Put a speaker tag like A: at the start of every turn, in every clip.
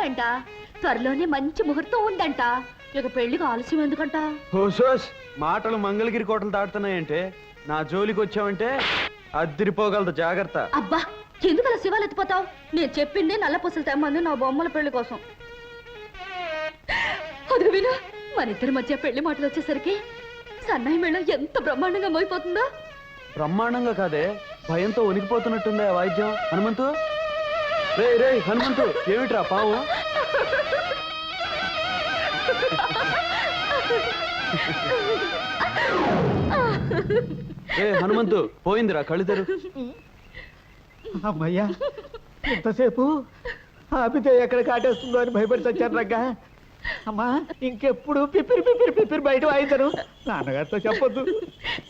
A: అంట. త్వరలోనే మంచి ముహూర్తం ఉందంట. ఇక పెళ్లికి ఆలస్యం ఎందుకంట?
B: హోసోస్ మాటలు మంగళగిరి కోటలు దాటుతున్నాయంటే నా జోలికి వచ్చావంటే అద్దిరిపోగలదు, జాగ్రత్త.
A: అబ్బా, ఎందుకు అలా శివాలు ఎత్తిపోతావు? నేను చెప్పింది నల్ల పూసలు తెమ్మంది నా బొమ్మల పెళ్లి కోసం. అది విను, మన ఇద్దరి మధ్య పెళ్లి మాటలు వచ్చేసరికి సన్నాయి మేళం ఎంత బ్రహ్మాండంగా మోయిపోతుందో.
B: బ్రహ్మాండంగా కాదే, భయంతో వణికిపోతున్నట్టుందే ఆ వాయిద్యం. హనుమంతు, రే రే హనుమంతు, ఏమిట్రా పావు? ఏ హనుమంతు, పోయిందిరా, కళ్ళు తెరు.
C: అమ్మయ్యా, ఎంతసేపు ఆపితే ఎక్కడ కాటేస్తుందో అని భయపడి చచ్చాను రగ్గ. అమ్మా, ఇంకెప్పుడు పిపిరి పిపిరి పిపిరి బయట వాయించను. నాన్నగారితో చెప్పొద్దు.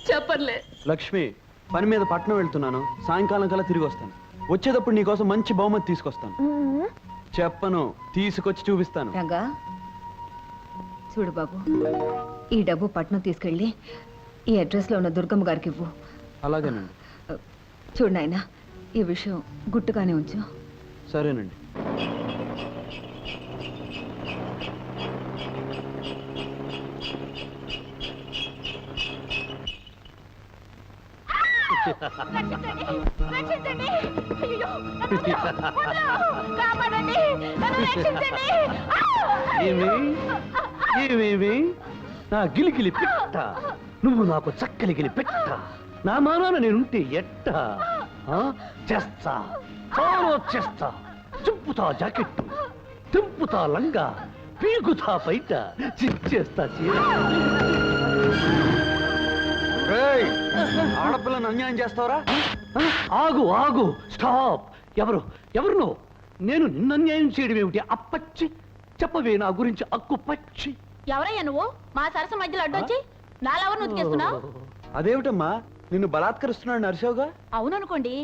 A: చెప్పర్లే.
B: లక్ష్మి, పని మీద పట్నం వెళ్తున్నాను, సాయంకాలం కల్లా తిరిగి వస్తాను. వచ్చేటప్పుడు నీకోసం మంచి బహుమతి తీసుకొస్తాను. చెప్పను, తీసుకొచ్చి చూపిస్తాను.
D: రంగా, చూడు బాబు, ఈ డబ్బు పట్నం తీసుకెళ్ళి ఈ అడ్రస్ లో ఉన్న దుర్గమ్మ గారికి ఇవ్వు.
B: అలాగేనండి.
D: చూడు నాయనా, ఈ విషయం గుట్టుగానే ఉంచు.
B: సరేనండి.
E: ఏమేమి నా గిలిగిలి పెట్ట, నువ్వు నాకు చక్కలిగిలి పెట్ట, నా మానాన నేనుంటే ఎట్ట చేస్తా, చాలా చేస్తా. చింపుతా జాకెట్టు, తింపుతా లంగా, పీకుతా బయట, చిచ్చేస్తా చీర.
B: ఆడపిల్లను అన్యాయం చేస్తావరా?
E: ఆగు ఆగు, స్టాప్. ఎవరు ఎవరు నువ్వు? నేను నిన్ను అన్యాయం చేయడం ఏమిటి? అప్పచ్చి చెప్పవే నా గురించి అక్కు పచ్చి.
A: ఎవరయ్యా నువ్వు? మా సరస మధ్యలో అడ్డొచ్చి నాలెవరు నుతికేస్తున్నావు?
B: అదేమిటమ్మా, నిన్ను బలాత్కరిస్తున్నాడు నరసోగా?
A: అవుననుకోండి,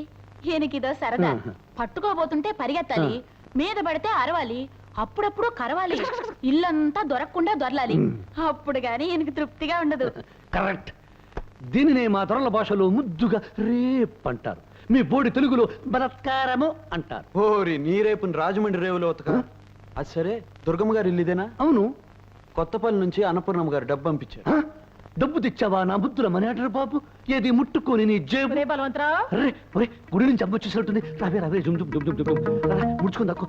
A: ఈయనకిదో సరదా. పట్టుకోబోతుంటే పరిగెత్తాలి, మీద పడితే అరవాలి, అప్పుడప్పుడు కరవాలి, ఇల్లంతా దొరకకుండా దొరలాలి. అప్పుడు గాని ఈయనకి తృప్తిగా ఉండదు.
E: కరెక్ట్. దీనినే మా తొరల భాషలో ముద్దుగా రేప్ అంటారు, మీ బోడి తెలుగులో బలత్కారము అంటారు.
B: ఓరి నీ రేపుని రాజమండ్రి రేవులో ఉతక. అది సరే, దుర్గమ్మ గారు ఇల్లు ఇదేనా?
E: అవును.
B: కొత్తపల్లి నుంచి అన్నపూర్ణమ్మ గారు డబ్బు పంపించారు.
E: డబ్బు తెచ్చావా నా బుద్ధుల మనేటరు బాబు? ఏది ముట్టుకొని నీ జేబు. ఒరే, గుడి నుంచి అమ్మ వచ్చేసరికి రావే రావే, జుమ్ జుమ్ జుమ్ జుమ్ జుమ్ ముడుచుకుంది అక్కు.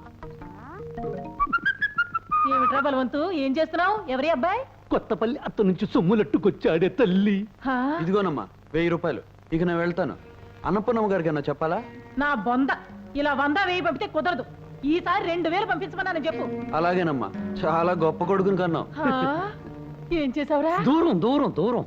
F: ఏమిట్రా బలవంతు, ఏం చేస్తున్నావు? ఎవరి అబ్బాయి?
E: కొత్తపల్లి అత్త నుంచి సొమ్ములట్టుకొచ్చాడే తల్లి.
B: ఇదిగోనమ్మా 1000 రూపాయలు. ఇక నేను వెళ్తాను. అన్నపూర్ణమ్మ గారికి అన్నా చెప్పాలా?
F: నా బొంద, ఇలా 100 1000 పంపితే కుదరదు. ఈసారి 2000 పంపించమన్నాను చెప్పు.
B: అలాగేనమ్మా, చాలా గొప్ప కొడుకుని కన్నావు.
F: ఏం చేసావురా?
E: దూరం దూరం దూరం